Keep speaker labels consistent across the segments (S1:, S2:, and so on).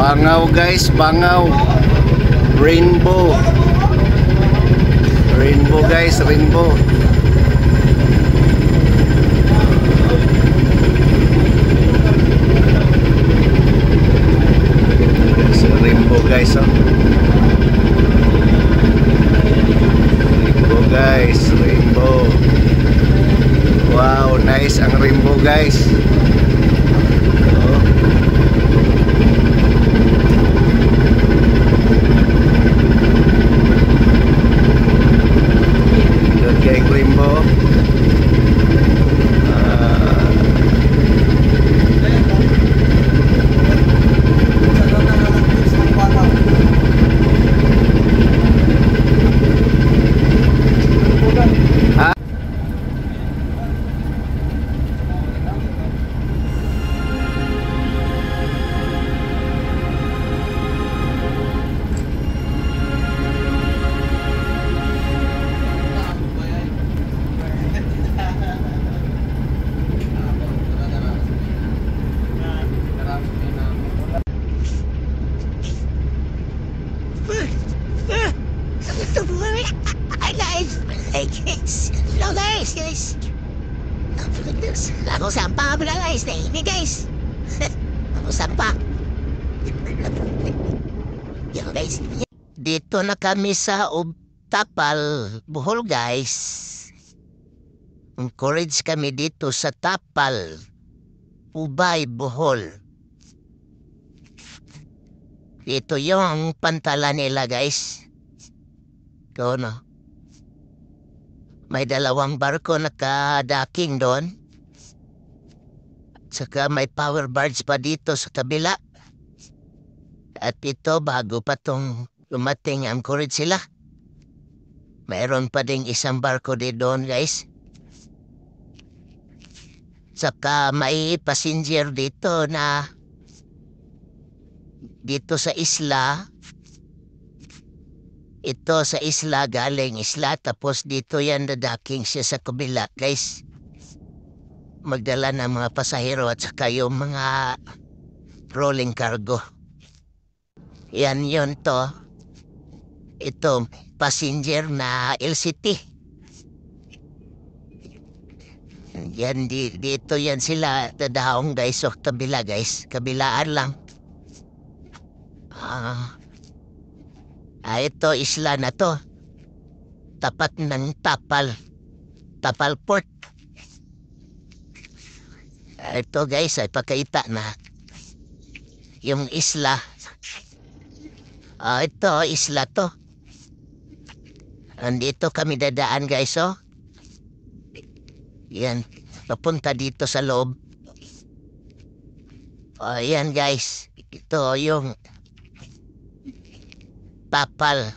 S1: Bangaw guys, bangaw. Rainbow. Rainbow guys, rainbow. So, rainbow guys, oh. Rainbow guys, rainbow. Wow, nice ang rainbow guys. Rainbow.
S2: Ako sampa pala guys, ini guys. Ako sampa. Yan guys. Dito na kami sa Tapal, Bohol guys. Encourage kami dito sa Tapal, Ubay, Bohol. Ito yung pantala nila guys. Ito no. May dalawang barko nakadaking doon. Saka may power barge pa dito sa kabila. At ito bago pa tong dumating ang anchorage sila. Mayroon pa ding isang barko din doon guys. Saka may passenger dito na dito sa isla. Ito sa isla, galing isla, tapos dito yan dadaking siya sa kabila, guys. Magdala ng mga pasahero at saka yung mga rolling cargo. Yan yun to. Ito, passenger na LCT. Yan, dito yan sila dadaong guys, o kabila guys. Kabilaan lang. Ito isla na to. Tapat ng Tapal. Tapal Port. Ito guys ay pakita na yung isla. Ito isla to. Andito kami dadaan guys oh. Yan. Papunta dito sa loob. Yan guys. Ito yung Tapal.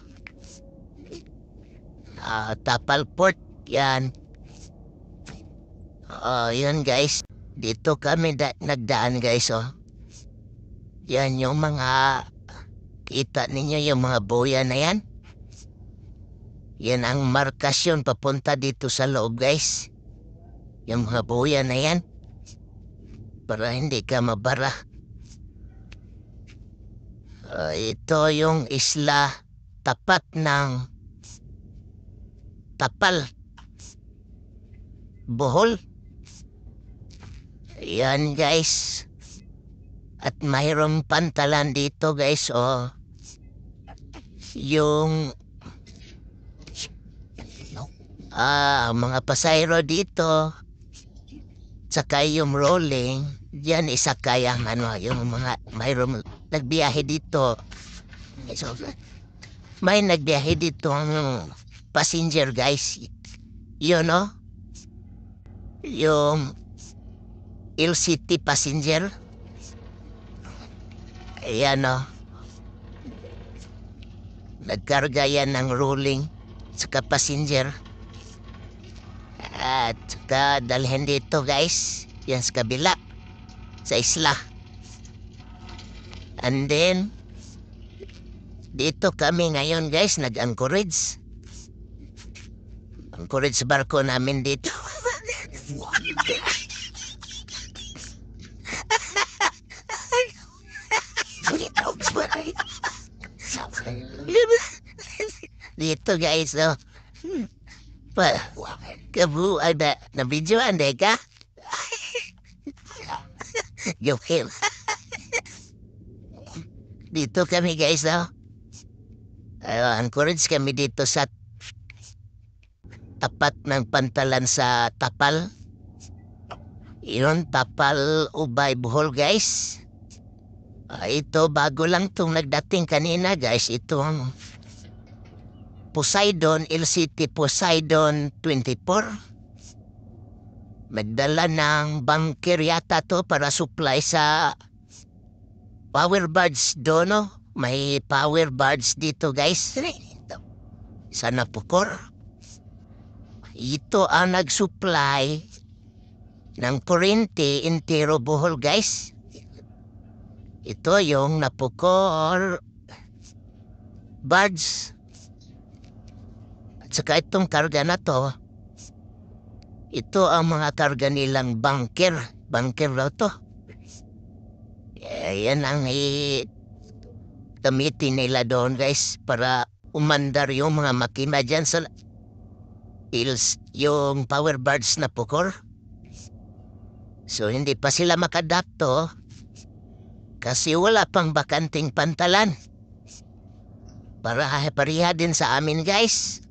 S2: Tapal Port. Yan. Yan guys. Dito kami nagdaan guys oh. Yan yung mga kita ninyo yung mga boya na yan. Yan ang markasyon papunta dito sa loob guys. Yung mga boya na yan. Para hindi ka mabara. Ito yung isla tapat ng Tapal, Bohol. Yan guys. At mayroong pantalan dito guys oh. Yung mga pasahero dito. Saka yung rolling. Diyan isakay ang yung mga mayroong nagbiyahe dito. So, may nagbiyahe dito ang passenger guys. Yun no? Yung LCT passenger. Ayan no? Nagkarga yan ng rolling saka passenger. At saka dalhin dito guys. Yan sa kabila. Sa isla. And then dito kami ngayon guys, nag-anchorage. Anchorage barko namin dito. Dito guys, oh. Pa, kabuuan na video ande ka? Joke. Dito kami guys, oh. Encourage kami dito sa tapat ng pantalan sa Tapal. Yun, Tapal, Ubay, Bohol guys. Ito, bago lang itong nagdating kanina guys. Ito ang Poseidon, LCT Poseidon 24. Magdala ng bunker yata to para supply sa power barge doon, no? May power barge dito guys. Sa Napukor. Ito ang nag-supply ng kuryente intero Bohol guys. Ito yung Napukor barge. At saka itong karga na to, ito ang mga karga nilang bunker. Bunker daw to. Yan ang gamitin nila doon guys para umandar yung mga makina dyan sa yung power barge na Pukor. So hindi pa sila makadapto kasi wala pang bakanting pantalan. Para pareha din sa amin guys.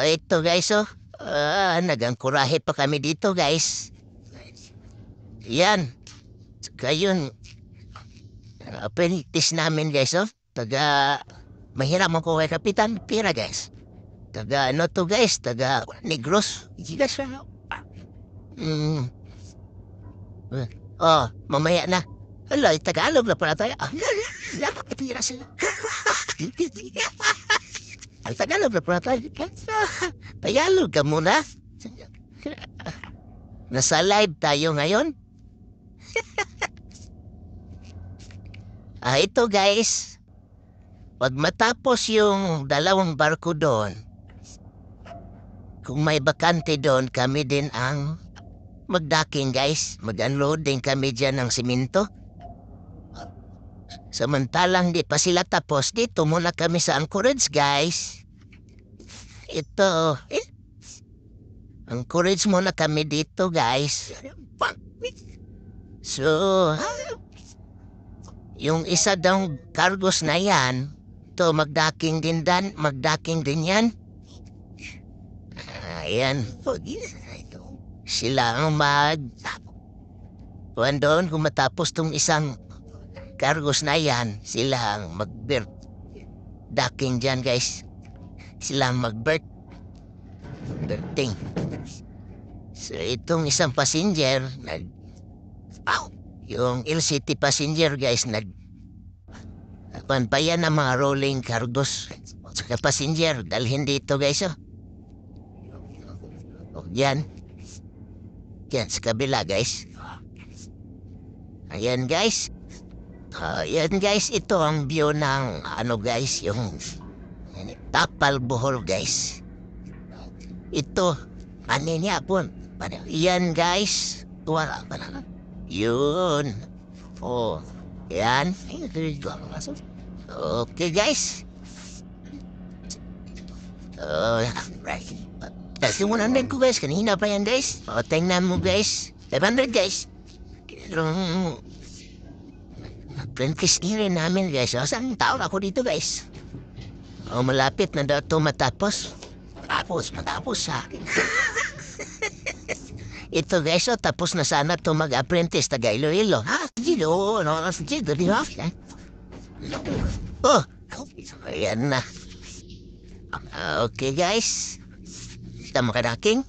S2: Ito guys, oh. Nagangkurahe pa kami dito guys. Yan. Kayun. Apprentice namin guys, oh. Mahirap mo ko kay Kapitan Pira guys. Ano to guys? Negros. Guys, mamaya na. Hala, Tagalog na pala tayo. Pira sila. Ang Tagalog na pala tayo. Tagalog ka muna. Nasa live tayo ngayon. Ito guys. Pag matapos yung dalawang barko doon, kung may bakante doon, kami din ang mag-docking guys. Mag-unloading kami dyan ng simento. Samantalang di pa sila tapos, dito muna kami sa anchorage guys. Ito. Anchorage muna kami dito guys. So, yung isa daw cargos na yan, to mag-docking din yan. Ayan. Sila ang doon kung matapos tong isang cargos na yan, sila ang mag-docking dyan guys. Sila ang berthing. So itong isang passenger, yung LCT passenger guys, panpayan ng mga rolling cargos. Saka passenger, dalhin dito guys, oh. Yan. Yan, sa kabila guys. Ayan guys. Ayan guys, ito ang view ng guys, yung Tapal Bohol guys. Ito, niya po. Yan guys. Wala pa na. Yun. Oh, yan. Okay guys. Right. Kasi mo namin ko guys, kanina pa yan guys. Tingnan mo guys. 500 guys. Apprentice rin namin guys. Saan taon ako dito guys? Malapit na daw ito matapos. Matapos sa akin. Ito guys, tapos na sana ito mag-apprentice taga Iloilo. Dito, di ba? Ayan na. Okay guys. Tama ka na, King?